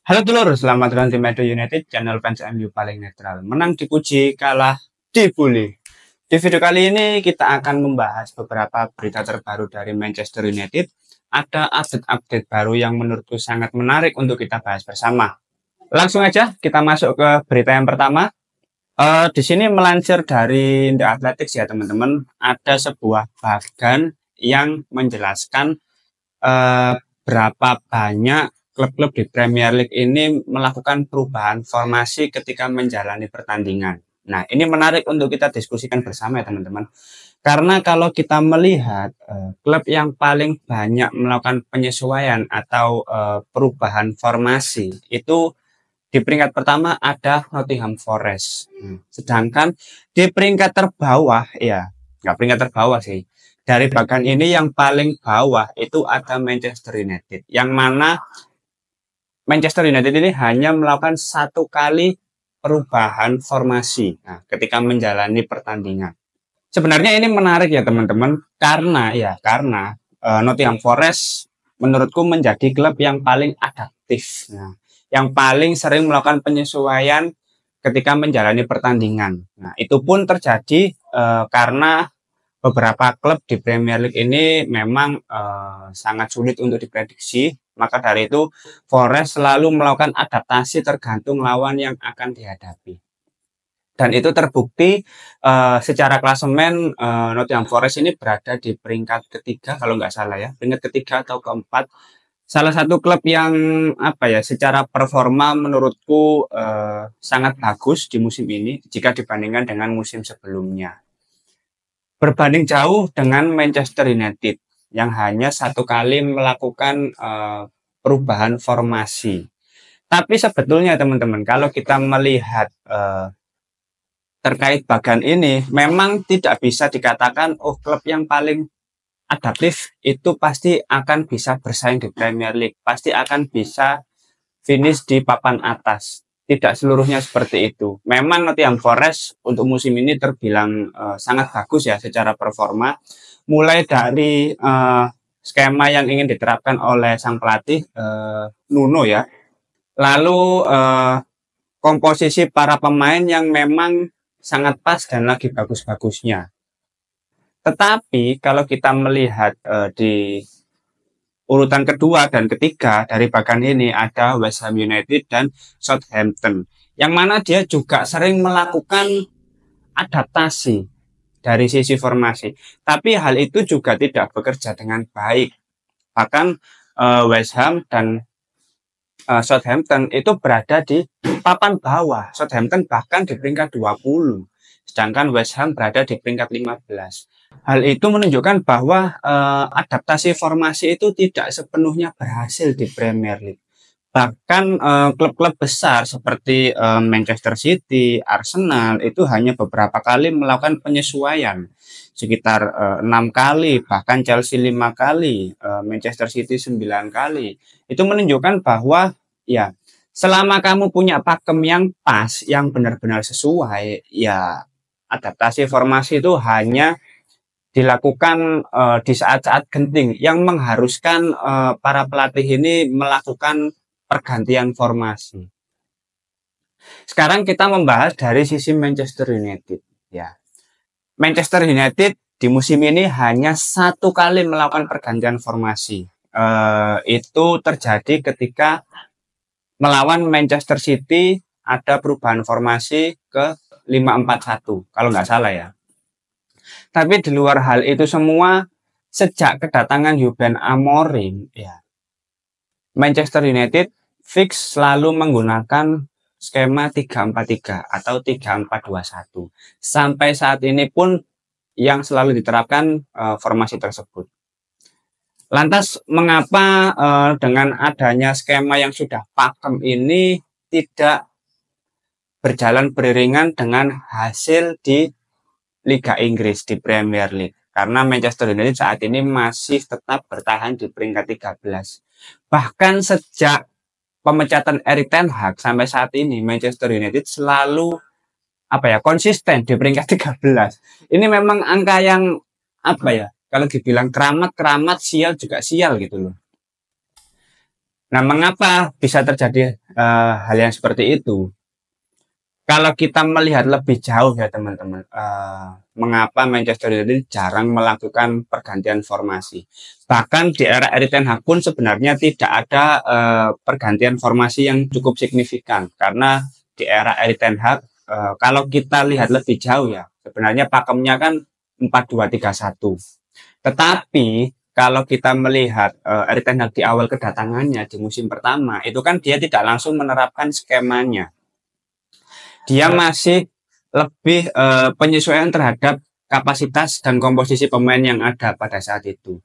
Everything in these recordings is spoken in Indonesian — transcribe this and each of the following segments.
Halo dulur, selamat datang di Medan United, channel fans MU paling netral. Menang dipuji, kalah dibully. Di video kali ini kita akan membahas beberapa berita terbaru dari Manchester United. Ada update-update baru yang menurutku sangat menarik untuk kita bahas bersama. Langsung aja kita masuk ke berita yang pertama. Di sini melansir dari The Athletics ya teman-teman, ada sebuah bagan yang menjelaskan berapa banyak klub-klub di Premier League ini melakukan perubahan formasi ketika menjalani pertandingan. Nah, ini menarik untuk kita diskusikan bersama ya teman-teman. Karena kalau kita melihat klub yang paling banyak melakukan penyesuaian atau perubahan formasi itu di peringkat pertama ada Nottingham Forest. Sedangkan di peringkat terbawah ya, nggak peringkat terbawah sih. Dari bagan ini yang paling bawah itu ada Manchester United. Yang mana Manchester United ini hanya melakukan satu kali perubahan formasi ketika menjalani pertandingan. Sebenarnya ini menarik ya teman-teman karena Nottingham Forest menurutku menjadi klub yang paling adaptif. Yang paling sering melakukan penyesuaian ketika menjalani pertandingan. Nah, itu pun terjadi karena beberapa klub di Premier League ini memang sangat sulit untuk diprediksi. Maka dari itu, Forest selalu melakukan adaptasi tergantung lawan yang akan dihadapi. Dan itu terbukti secara klasemen Nottingham Forest ini berada di peringkat ketiga kalau nggak salah ya, peringkat ketiga atau keempat. Salah satu klub yang secara performa menurutku sangat bagus di musim ini jika dibandingkan dengan musim sebelumnya. Berbanding jauh dengan Manchester United yang hanya satu kali melakukan perubahan formasi. Tapi sebetulnya teman-teman, kalau kita melihat terkait bagan ini, memang tidak bisa dikatakan klub yang paling adaptif itu pasti akan bisa bersaing di Premier League, pasti akan bisa finish di papan atas. Tidak seluruhnya seperti itu. Memang Nottingham Forest untuk musim ini terbilang sangat bagus ya secara performa. Mulai dari skema yang ingin diterapkan oleh sang pelatih Nuno ya. Lalu komposisi para pemain yang memang sangat pas dan lagi bagus-bagusnya. Tetapi kalau kita melihat di urutan kedua dan ketiga dari bagan ini ada West Ham United dan Southampton. Yang mana dia juga sering melakukan adaptasi dari sisi formasi. Tapi hal itu juga tidak bekerja dengan baik. Bahkan West Ham dan Southampton itu berada di papan bawah. Southampton bahkan di peringkat 20. Sedangkan West Ham berada di peringkat 15. Hal itu menunjukkan bahwa adaptasi formasi itu tidak sepenuhnya berhasil di Premier League. Bahkan klub-klub besar seperti Manchester City, Arsenal itu hanya beberapa kali melakukan penyesuaian. Sekitar 6 kali, bahkan Chelsea 5 kali, Manchester City 9 kali. Itu menunjukkan bahwa ya selama kamu punya pakem yang pas, yang benar-benar sesuai, ya adaptasi formasi itu hanya dilakukan di saat-saat genting yang mengharuskan para pelatih ini melakukan pergantian formasi. Sekarang kita membahas dari sisi Manchester United ya. Manchester United di musim ini hanya satu kali melakukan pergantian formasi. Itu terjadi ketika melawan Manchester City ada perubahan formasi ke 5-4-1 kalau nggak salah ya. Tapi di luar hal itu semua, sejak kedatangan Ruben Amorim, ya, Manchester United fix selalu menggunakan skema 3-4-3 atau 3-4-2-1. Sampai saat ini pun yang selalu diterapkan formasi tersebut. Lantas mengapa dengan adanya skema yang sudah pakem ini tidak berjalan beriringan dengan hasil di Liga Inggris di Premier League? Karena Manchester United saat ini masih tetap bertahan di peringkat 13. Bahkan sejak pemecatan Erik ten Hag sampai saat ini Manchester United selalu konsisten di peringkat 13. Ini memang angka yang kalau dibilang keramat sial juga sial gitu loh. Nah, mengapa bisa terjadi hal yang seperti itu? Kalau kita melihat lebih jauh ya teman-teman, mengapa Manchester United jarang melakukan pergantian formasi. Bahkan di era Erik ten Hag pun sebenarnya tidak ada pergantian formasi yang cukup signifikan. Karena di era Erik ten Hag, kalau kita lihat lebih jauh ya, sebenarnya pakemnya kan 4-2-3-1. Tetapi kalau kita melihat Erik ten Hag di awal kedatangannya di musim pertama, itu kan dia tidak langsung menerapkan skemanya. Dia masih lebih penyesuaian terhadap kapasitas dan komposisi pemain yang ada pada saat itu.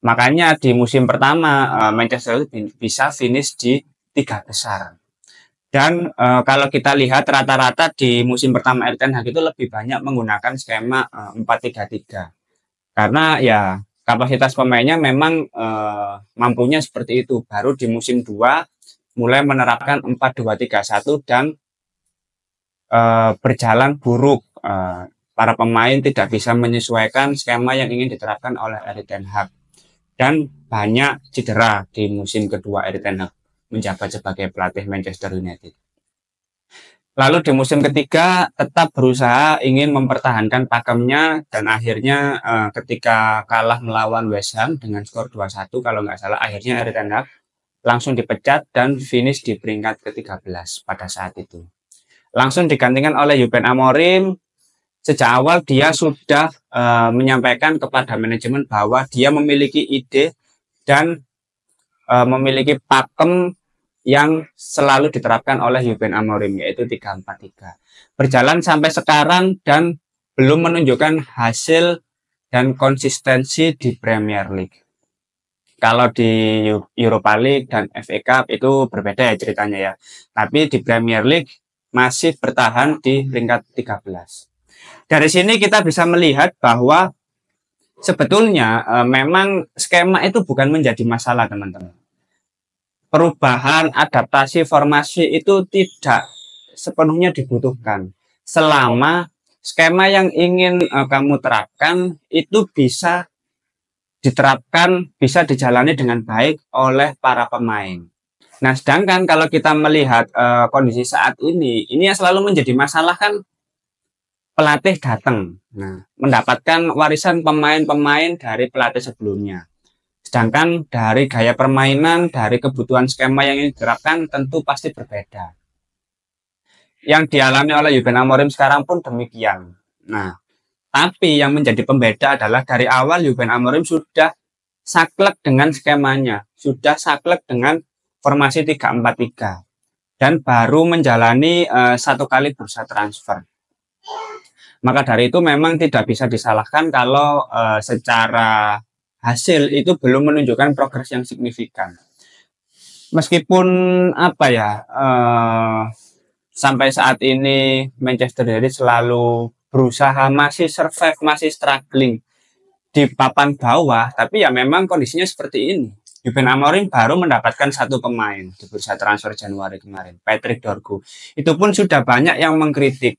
Makanya di musim pertama Manchester United bisa finish di 3 besar. Dan kalau kita lihat rata-rata di musim pertama Erik ten Hag itu lebih banyak menggunakan skema 4-3-3. Karena ya kapasitas pemainnya memang mampunya seperti itu. Baru di musim 2 mulai menerapkan 4-2-3-1 dan berjalan buruk. Para pemain tidak bisa menyesuaikan skema yang ingin diterapkan oleh Erik ten Hag. Dan banyak cedera di musim kedua Erik ten Hag menjabat sebagai pelatih Manchester United. Lalu di musim ketiga tetap berusaha ingin mempertahankan pakemnya dan akhirnya ketika kalah melawan West Ham dengan skor 2-1 kalau nggak salah, akhirnya Erik ten Hag langsung dipecat dan finish di peringkat ke-13 pada saat itu. Langsung digantikan oleh Ruben Amorim. Sejak awal dia sudah menyampaikan kepada manajemen bahwa dia memiliki ide dan memiliki pakem yang selalu diterapkan oleh Ruben Amorim, yaitu 3-4-3. Berjalan sampai sekarang dan belum menunjukkan hasil dan konsistensi di Premier League. Kalau di Europa League dan FA Cup itu berbeda ya ceritanya ya. Tapi di Premier League masih bertahan di peringkat 13. Dari sini kita bisa melihat bahwa sebetulnya memang skema itu bukan menjadi masalah teman-teman. Perubahan, adaptasi, formasi itu tidak sepenuhnya dibutuhkan. Selama skema yang ingin kamu terapkan itu bisa diterapkan, bisa dijalani dengan baik oleh para pemain. Nah, sedangkan kalau kita melihat kondisi saat ini yang selalu menjadi masalah kan pelatih datang, mendapatkan warisan pemain-pemain dari pelatih sebelumnya. Sedangkan dari gaya permainan, dari kebutuhan skema yang ingin diterapkan tentu pasti berbeda. Yang dialami oleh Ruben Amorim sekarang pun demikian. Nah, tapi yang menjadi pembeda adalah dari awal Ruben Amorim sudah saklek dengan skemanya, sudah saklek dengan formasi 3-4-3 dan baru menjalani 1 kali bursa transfer. Maka dari itu memang tidak bisa disalahkan kalau secara hasil itu belum menunjukkan progres yang signifikan. Meskipun apa ya, sampai saat ini Manchester United selalu berusaha masih survive, masih struggling di papan bawah, tapi ya memang kondisinya seperti ini. Ruben Amorim baru mendapatkan 1 pemain di bursa transfer Januari kemarin, Patrick Dorgu. Itu pun sudah banyak yang mengkritik.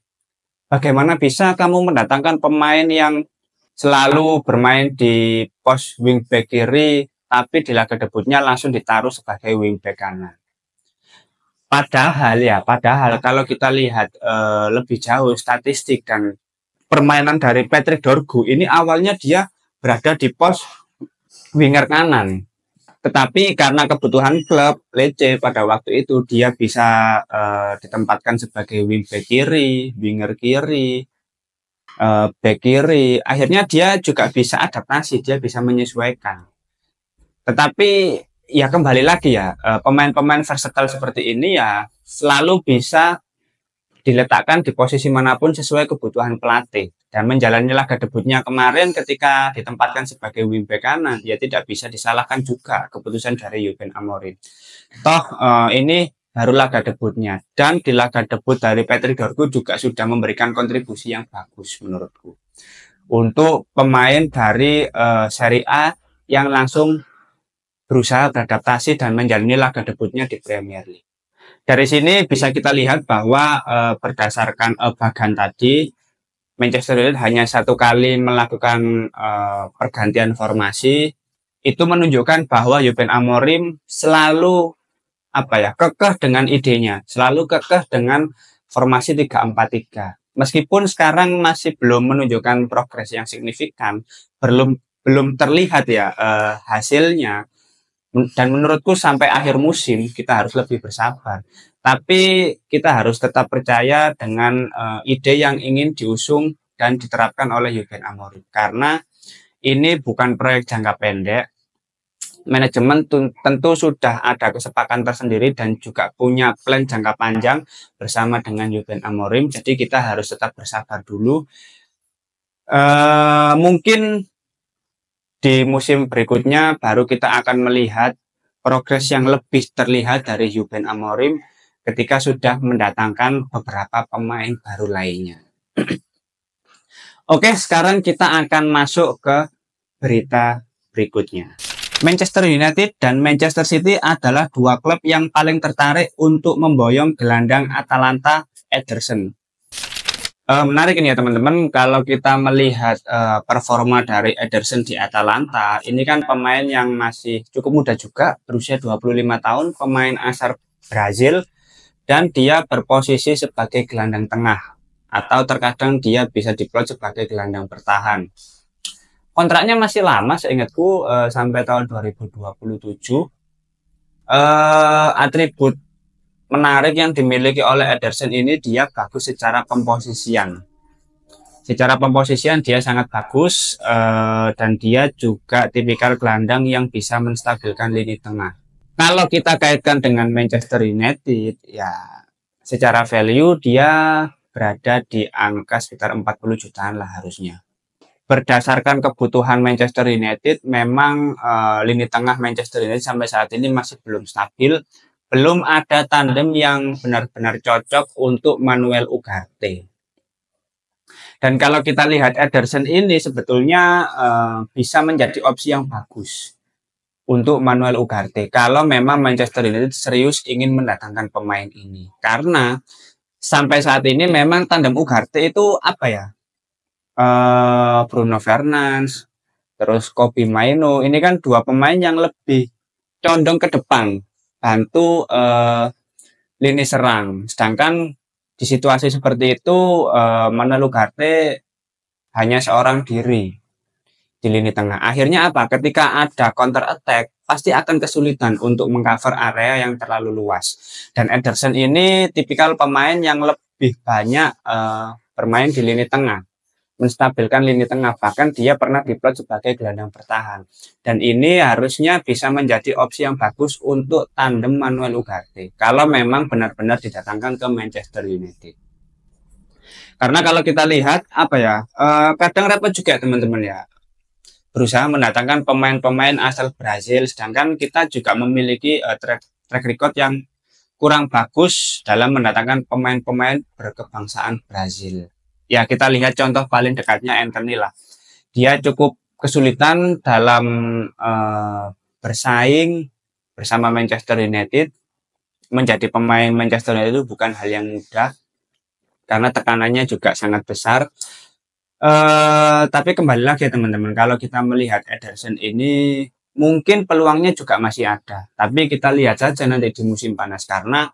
Bagaimana bisa kamu mendatangkan pemain yang selalu bermain di pos wingback kiri, tapi di laga debutnya langsung ditaruh sebagai wingback kanan. Padahal kalau kita lihat lebih jauh statistik dan permainan dari Patrick Dorgu ini awalnya dia berada di pos winger kanan. Tetapi karena kebutuhan klub Lecce pada waktu itu dia bisa ditempatkan sebagai wingback kiri, winger kiri, back kiri. Akhirnya dia juga bisa adaptasi, dia bisa menyesuaikan. Tetapi ya kembali lagi ya, pemain-pemain versatile seperti ini ya selalu bisa diletakkan di posisi manapun sesuai kebutuhan pelatih. Dan menjalani laga debutnya kemarin ketika ditempatkan sebagai wingback kanan, ya tidak bisa disalahkan juga keputusan dari Ruben Amorim. Toh ini baru laga debutnya, dan di laga debut dari Patrick Dorgu juga sudah memberikan kontribusi yang bagus menurutku. Untuk pemain dari Serie A yang langsung berusaha beradaptasi dan menjalani laga debutnya di Premier League. Dari sini bisa kita lihat bahwa berdasarkan bagan tadi, Manchester United hanya 1 kali melakukan pergantian formasi itu menunjukkan bahwa Ruben Amorim selalu kekeh dengan idenya, selalu kekeh dengan formasi 3-4-3. Meskipun sekarang masih belum menunjukkan progres yang signifikan, belum terlihat ya hasilnya. Dan menurutku sampai akhir musim kita harus lebih bersabar. Tapi kita harus tetap percaya dengan ide yang ingin diusung dan diterapkan oleh Ruben Amorim. Karena ini bukan proyek jangka pendek. Manajemen tentu sudah ada kesepakatan tersendiri dan juga punya plan jangka panjang bersama dengan Ruben Amorim. Jadi kita harus tetap bersabar dulu. Mungkin di musim berikutnya baru kita akan melihat progres yang lebih terlihat dari Ruben Amorim ketika sudah mendatangkan beberapa pemain baru lainnya. Oke, sekarang kita akan masuk ke berita berikutnya. Manchester United dan Manchester City adalah dua klub yang paling tertarik untuk memboyong gelandang Atalanta Ederson. Menarik ini ya teman-teman, kalau kita melihat performa dari Ederson di Atalanta, ini kan pemain yang masih cukup muda juga, berusia 25 tahun, pemain asal Brazil, dan dia berposisi sebagai gelandang tengah, atau terkadang dia bisa diplot sebagai gelandang bertahan. Kontraknya masih lama, seingatku sampai tahun 2027. Atribut menarik yang dimiliki oleh Ederson ini, dia bagus secara pemposisian. Secara pemposisian dia sangat bagus dan dia juga tipikal gelandang yang bisa menstabilkan lini tengah. Kalau kita kaitkan dengan Manchester United, ya secara value dia berada di angka sekitar 40 jutaan lah harusnya. Berdasarkan kebutuhan Manchester United, memang lini tengah Manchester United sampai saat ini masih belum stabil. Belum ada tandem yang benar-benar cocok untuk Manuel Ugarte. Dan kalau kita lihat Ederson ini sebetulnya bisa menjadi opsi yang bagus untuk Manuel Ugarte. Kalau memang Manchester United serius ingin mendatangkan pemain ini. Karena sampai saat ini memang tandem Ugarte itu Bruno Fernandes, terus Kobbie Mainoo. Ini kan dua pemain yang lebih condong ke depan. Bantu lini serang. Sedangkan di situasi seperti itu Manuel Ugarte hanya seorang diri di lini tengah. Akhirnya apa? Ketika ada counter attack, pasti akan kesulitan untuk mengcover area yang terlalu luas. Dan Ederson ini tipikal pemain yang lebih banyak bermain di lini tengah, menstabilkan lini tengah, bahkan dia pernah diplot sebagai gelandang bertahan, dan ini harusnya bisa menjadi opsi yang bagus untuk tandem Manuel Ugarte kalau memang benar-benar didatangkan ke Manchester United. Karena kalau kita lihat kadang repot juga teman-teman ya, berusaha mendatangkan pemain-pemain asal Brazil, sedangkan kita juga memiliki track record yang kurang bagus dalam mendatangkan pemain-pemain berkebangsaan Brazil. Ya, kita lihat contoh paling dekatnya Antony lah. Dia cukup kesulitan dalam bersaing bersama Manchester United. Menjadi pemain Manchester United itu bukan hal yang mudah, karena tekanannya juga sangat besar. Tapi kembali lagi ya teman-teman, kalau kita melihat Ederson ini, mungkin peluangnya juga masih ada. Tapi kita lihat saja nanti di musim panas, karena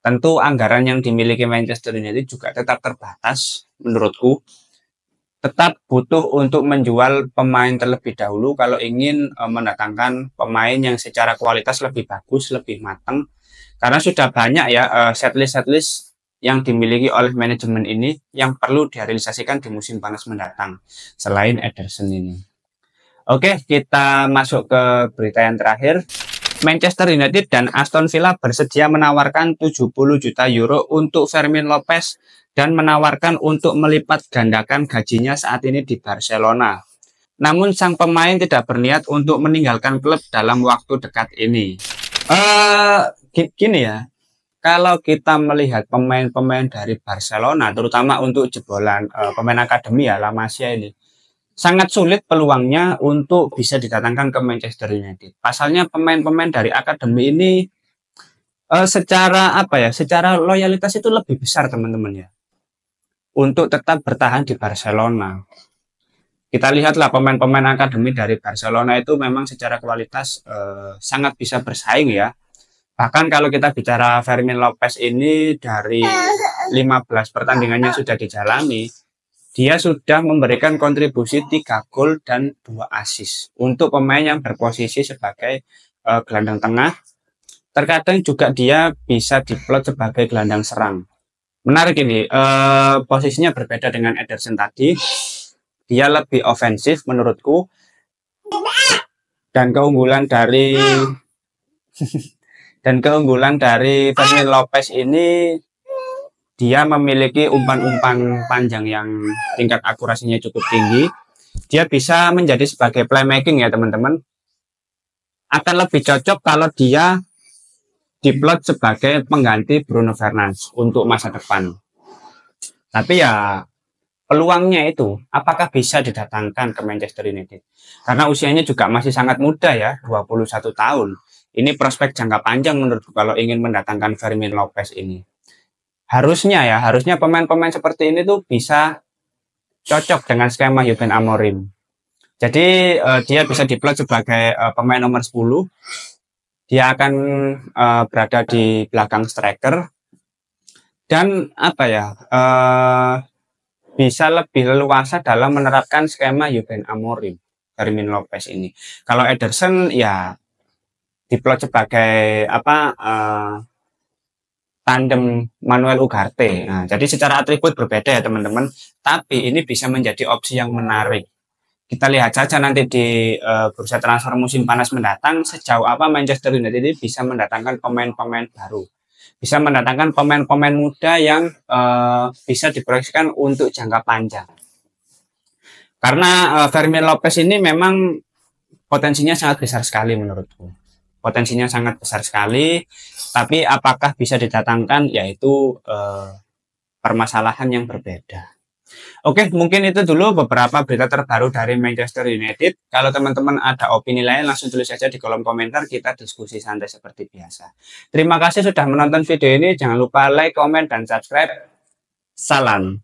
tentu anggaran yang dimiliki Manchester United juga tetap terbatas menurutku. Tetap butuh untuk menjual pemain terlebih dahulu kalau ingin mendatangkan pemain yang secara kualitas lebih bagus, lebih matang. Karena sudah banyak ya setlist yang dimiliki oleh manajemen ini yang perlu direalisasikan di musim panas mendatang selain Ederson ini. Oke, kita masuk ke berita yang terakhir. Manchester United dan Aston Villa bersedia menawarkan 70 juta euro untuk Fermin Lopez dan menawarkan untuk melipat gandakan gajinya saat ini di Barcelona. Namun sang pemain tidak berniat untuk meninggalkan klub dalam waktu dekat ini. Gini ya, kalau kita melihat pemain-pemain dari Barcelona, terutama untuk jebolan pemain akademi ya, La Masia ini, sangat sulit peluangnya untuk bisa didatangkan ke Manchester United. Pasalnya pemain-pemain dari akademi ini secara loyalitas itu lebih besar teman-teman ya, untuk tetap bertahan di Barcelona. Kita lihatlah pemain-pemain akademi dari Barcelona itu memang secara kualitas sangat bisa bersaing ya. Bahkan kalau kita bicara Fermin Lopez ini dari 15 pertandingannya sudah dijalani, dia sudah memberikan kontribusi 3 gol dan 2 assist untuk pemain yang berposisi sebagai gelandang tengah. Terkadang juga dia bisa diplot sebagai gelandang serang. Menarik ini, posisinya berbeda dengan Ederson tadi. Dia lebih ofensif menurutku, dan keunggulan dari Fermin Lopez ini, dia memiliki umpan-umpan panjang yang tingkat akurasinya cukup tinggi. Dia bisa menjadi sebagai playmaking ya teman-teman. Akan lebih cocok kalau dia diplot sebagai pengganti Bruno Fernandes untuk masa depan. Tapi ya peluangnya itu apakah bisa didatangkan ke Manchester United, karena usianya juga masih sangat muda ya, 21 tahun. Ini prospek jangka panjang menurutku kalau ingin mendatangkan Fermin Lopez ini. Harusnya pemain-pemain seperti ini tuh bisa cocok dengan skema Ruben Amorim. Jadi dia bisa diplot sebagai pemain nomor 10. Dia akan berada di belakang striker dan bisa lebih leluasa dalam menerapkan skema Ruben Amorim, Fermin Lopez ini. Kalau Ederson ya diplot sebagai tandem Manuel Ugarte. Nah, jadi secara atribut berbeda ya teman-teman, tapi ini bisa menjadi opsi yang menarik. Kita lihat saja nanti di bursa transfer musim panas mendatang sejauh apa Manchester United ini bisa mendatangkan pemain-pemain baru. Bisa mendatangkan pemain-pemain muda yang bisa diproyeksikan untuk jangka panjang. Karena Fermin Lopez ini memang potensinya sangat besar sekali menurutku. Potensinya sangat besar sekali, tapi apakah bisa didatangkan, yaitu permasalahan yang berbeda. Oke, mungkin itu dulu beberapa berita terbaru dari Manchester United. Kalau teman-teman ada opini lain, langsung tulis saja di kolom komentar, kita diskusi santai seperti biasa. Terima kasih sudah menonton video ini, jangan lupa like, komen, dan subscribe. Salam.